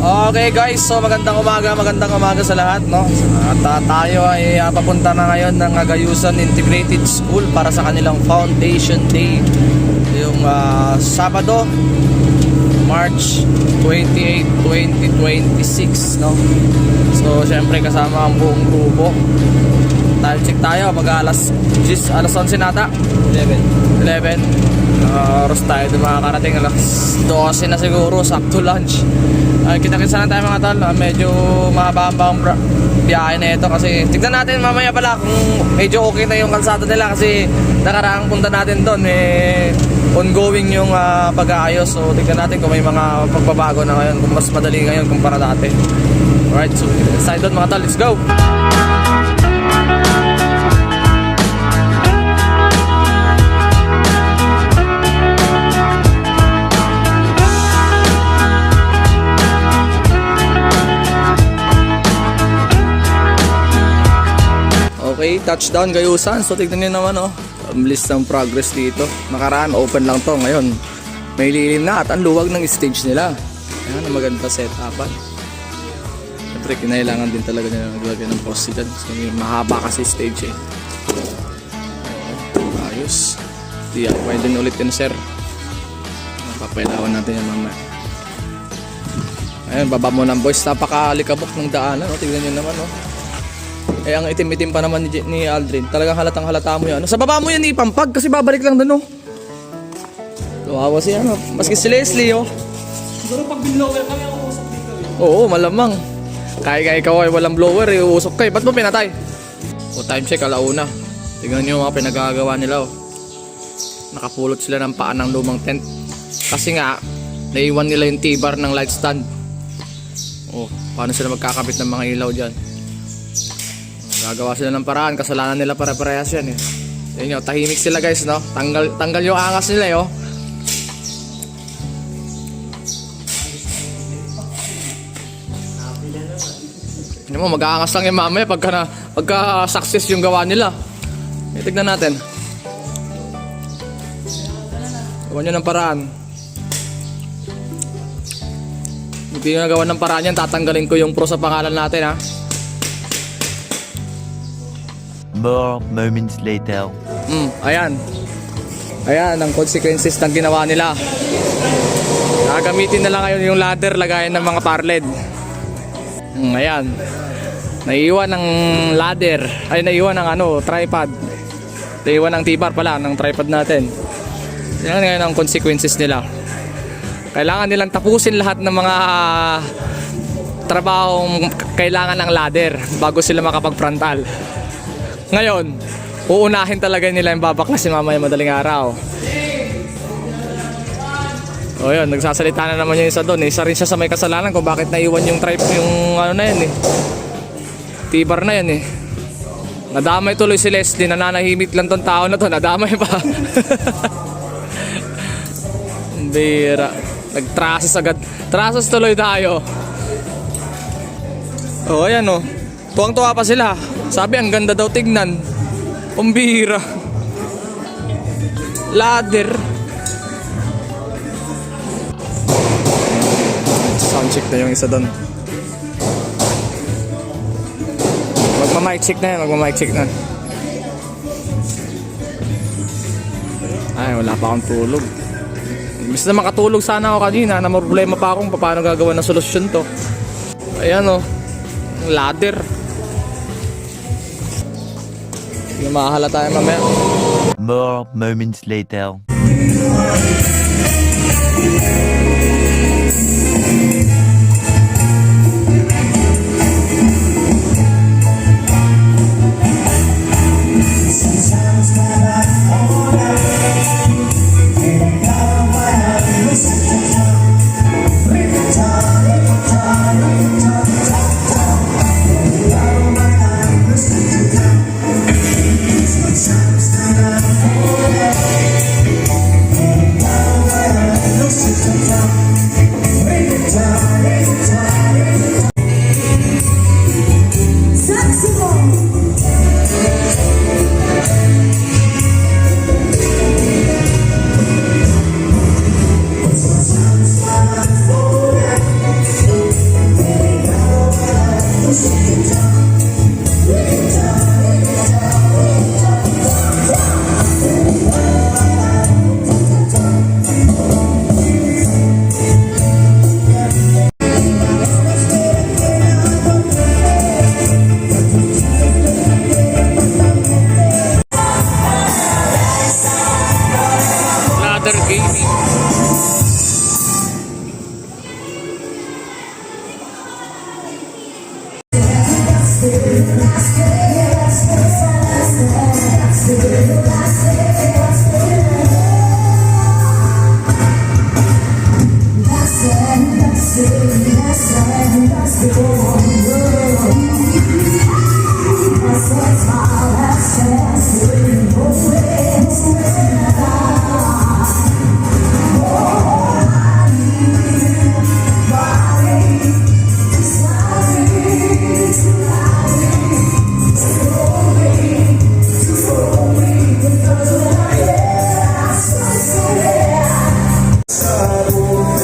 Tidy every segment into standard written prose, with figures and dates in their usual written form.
Okay guys, so magandang umaga sa lahat, no? At tayo ay papunta na ngayon ng Agayusan Integrated School para sa kanilang Foundation Day. Yung Sabado, March 28, 2026, no? So syempre kasama ang buong grupo. Time check tayo, alas 11 nata? 11. Oras tayo doon makakarating, alas 12 na siguro, sakto lunch. Kita-kitsa na tayo mga tol. Medyo mahaba-haba ang biyahe na ito kasi tignan natin mamaya pala kung medyo okay na yung kalsada nila kasi nakaraang punta natin doon ongoing yung pag-aayos. So tignan natin kung may mga pagbabago na ngayon, kung mas madali ngayon kumpara dati. Alright, so inside doon mga tol, let's go! Okay, touchdown Gayusan. So tignan niyo naman ang list ng progress dito. Nakaraan open lang to, ngayon may lilim na at ang luwag ng stage nila. Ayan, ang maganda setupan. Siyempre kinailangan din talaga nila naglagay ng poste dyan kasi mahaba kasi stage ayos. DIY din ulit yun sir. Papailawan natin yan mamaya. Ayan, baba mo ng boys. Napakalikabok ng daanan, tignan nyo naman ang itim-itim pa naman ni Aldrin. Talagang halatang halata mo yan. Sa baba mo yan ipampag kasi babalik lang doon Luhawa siya maski si Leslie Siguro pag binlower kami ako usok dito Oo, malamang. Kaya ikaw ay walang blower usok kayo. Ba't mo pinatay? Time check, alauna. Tignan nyo mga pinagagawa nila Nakapulot sila ng paan ng lumang tent. Kasi nga naiwan nila yung T-bar ng light stand. Paano sila magkakabit ng mga ilaw dyan? Gagawa sila ng paraan, kasalanan nila para-parehas yan Ayun tahimik sila guys Tanggal yung angas nila Hindi mo, mag-aangas lang yung mamaya pagka success yung gawa nila. Tignan natin. Gawa nyo ng paraan. Hindi nyo nagawa ng paraan yan, tatanggalin ko yung pro sa pangalan natin More moments later. Ayan ang consequences ng ginawa nila. Gagamitin na lang ngayon yung ladder, lagayan ng mga parled. Ayan, naiiwan ng ladder, naiiwan ng tripod. Naiiwan ng T-bar pala ng tripod natin. Yan ngayon ang consequences nila. Kailangan nilang tapusin lahat ng mga trabahong kailangan ng ladder bago sila makapag-frontal. Ngayon, uunahin talaga nila yung babaklasin mamaya madaling araw. Yun, nagsasalita na naman yung isa doon. Isa rin siya sa may kasalanan kung bakit naiwan yung T-bar na yan Nadamay tuloy si Leslie, nananahimik lang tong tao na to, nadamay pa. Bira. Nag-traces agad. Traces tuloy tayo. Ayan tuwang-tuwa pa sila. Sabi ang ganda daw tignan. Pambira. Ladder. Sound check na yung isa doon. Magma-mic check na yan. Wala pa akong tulog. Imbis na makatulog sana ako kanina, na problema pa akong paano gagawa ng solusyon to. Ayan ladder. Yung mahala tayo mamaya. More moments later.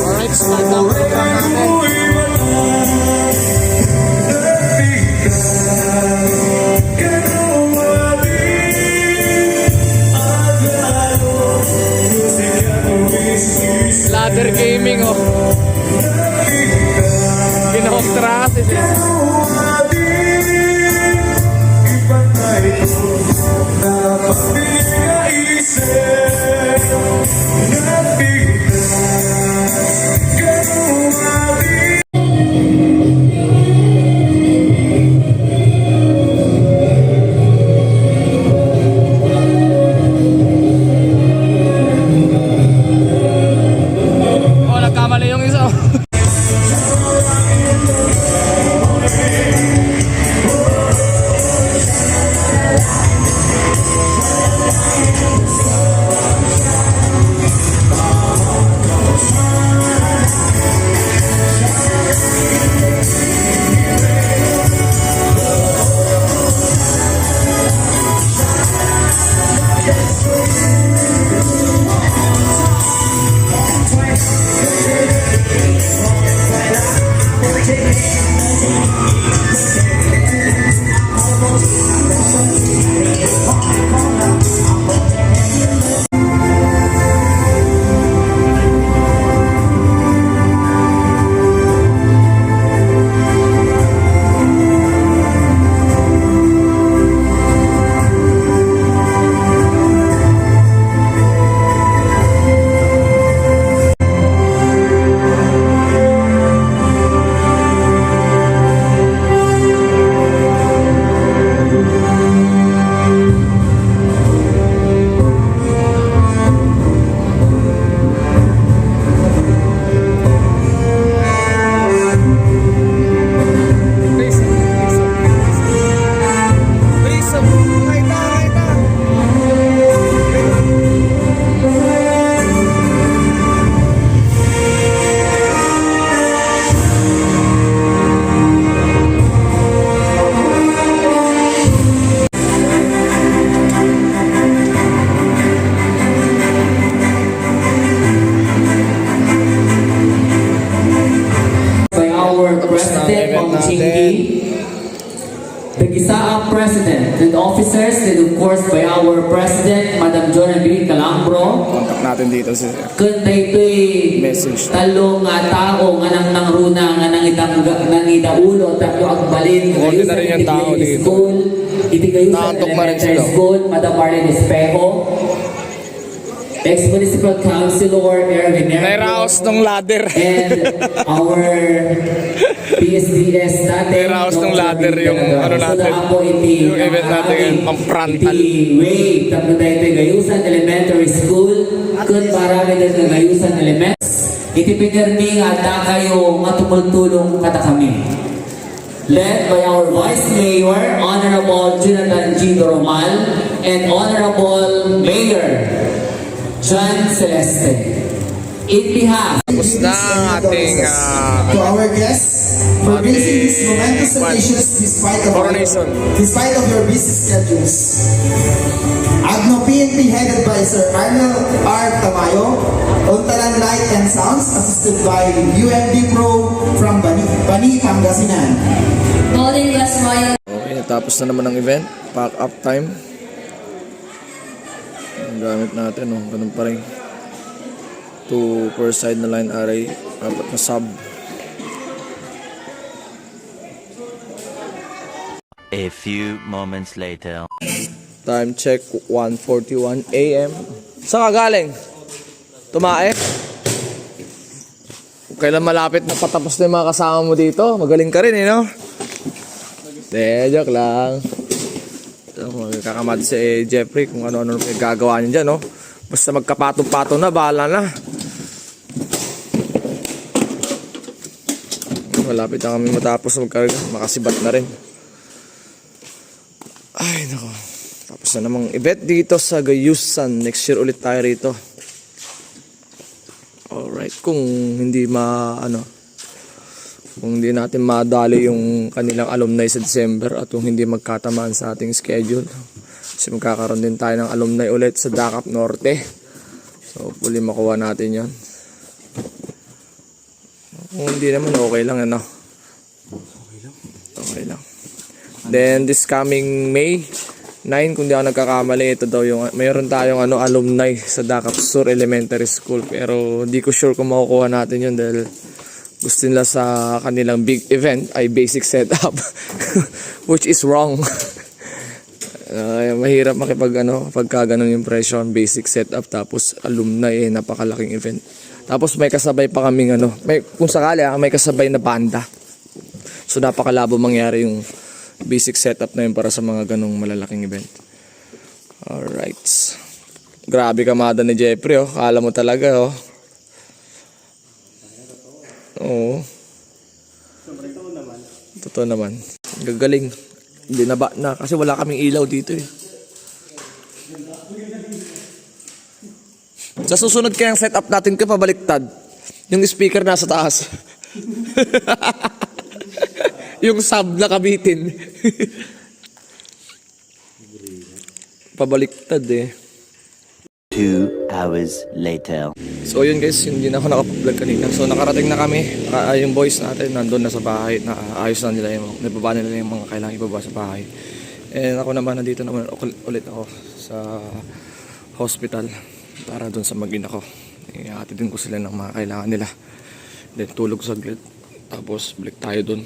Alright, start na ang program natin. Ladder gaming, oh. Kinahoktra si Oh, nagkamali yung isa. President Mang Chingy, the Gisaang President and officers, and of course by our President, Madam Jonan B. Calambro. Contact natin dito si Kung ito'y Message. talong tao nga nang nangruna nga nang idaulo tatlo ang balin Konti na rin yung tao dito. School, itigayusan Nakatok na rin Elementary sila. School, Madam Marlene Espejo, ex-municipal councilor Erwin Nairaos ng ladder. and our PSDS natin. Nairaos ng ladder yung ano natin. Yung event natin yun, pang frontal. Iti way, tapos tayo Gayusan Elementary School. Kung marami din ng Gayusan Elements. Iti pinirmi nga da kayo matumultulong kata kami. Led by our Vice Mayor, Honorable Jonathan G. Doromal, and Honorable Mayor John Celeste. In behalf Tapos na ang ating to our guests for gracing these momentous occasions coronation. despite of your busy schedules. Agno PNP headed by Sir Arnold R. Tamayo, Untalan Light and Sounds assisted by UMD Pro from Bani, Pangasinan. Golden Glass Royal. Okay, natapos na naman ang event. Pack up time. Ang gamit natin, oh, ganun pa rin. 2 per side na line array, 4 na sub. A few moments later. Time check, 1:41 AM. Saan ka galing? Tumae? Kailan malapit na patapos na yung mga kasama mo dito? Magaling ka rin, eh, no? Joke lang. So, magkakamad si Jeffrey kung ano-ano gagawa niya dyan, no? Basta magkapatong-patong na, bahala na. malapit na kami matapos magkarga. Makasibat na rin. Ay, nako. Tapos na namang event dito sa Gayusan. Next year ulit tayo rito. Alright. Kung hindi kung hindi natin madali yung kanilang alumni sa December at kung hindi magkatamaan sa ating schedule. Kasi magkakaroon din tayo ng alumni ulit sa Dakap Norte. So, hopefully makuha natin yon. Kung hindi naman, okay lang, ano? Okay lang. Then, this coming May 9, kung di ako nagkakamali, ito daw yung, mayroon tayong alumni sa Dakap Sur Elementary School. Pero, di ko sure kung makukuha natin yun dahil gusto nila sa kanilang big event ay basic setup. Which is wrong. Mahirap pagka ganun yung presyo, basic setup tapos alumni napakalaking event. Tapos may kasabay pa kaming kung sakali may kasabay na banda. So napakalabo mangyari yung basic setup na yun para sa mga ganung malalaking event. Alright. Grabe kamada ni Jeffrey, oh. Kala mo talaga, oh. Oo. Totoo naman. Gagaling. Hindi na ba na kasi wala kaming ilaw dito eh. Sa susunod kayang setup natin ko pabaliktad. Yung speaker nasa taas. Yung sub na kabitin. Pabaliktad eh. 2 hours later. So yun guys, hindi na ako nakapag-vlog kanina. So nakarating na kami. Yung boys natin nandun na sa bahay. Naayos na nila nababa nila yung mga kailangan ibaba sa bahay. And ako naman nandito naman ulit ako sa hospital para dun sa mag-ina ko. Ihatid din ko sila ng mga kailangan nila. Then tulog saglit. Tapos balik tayo dun.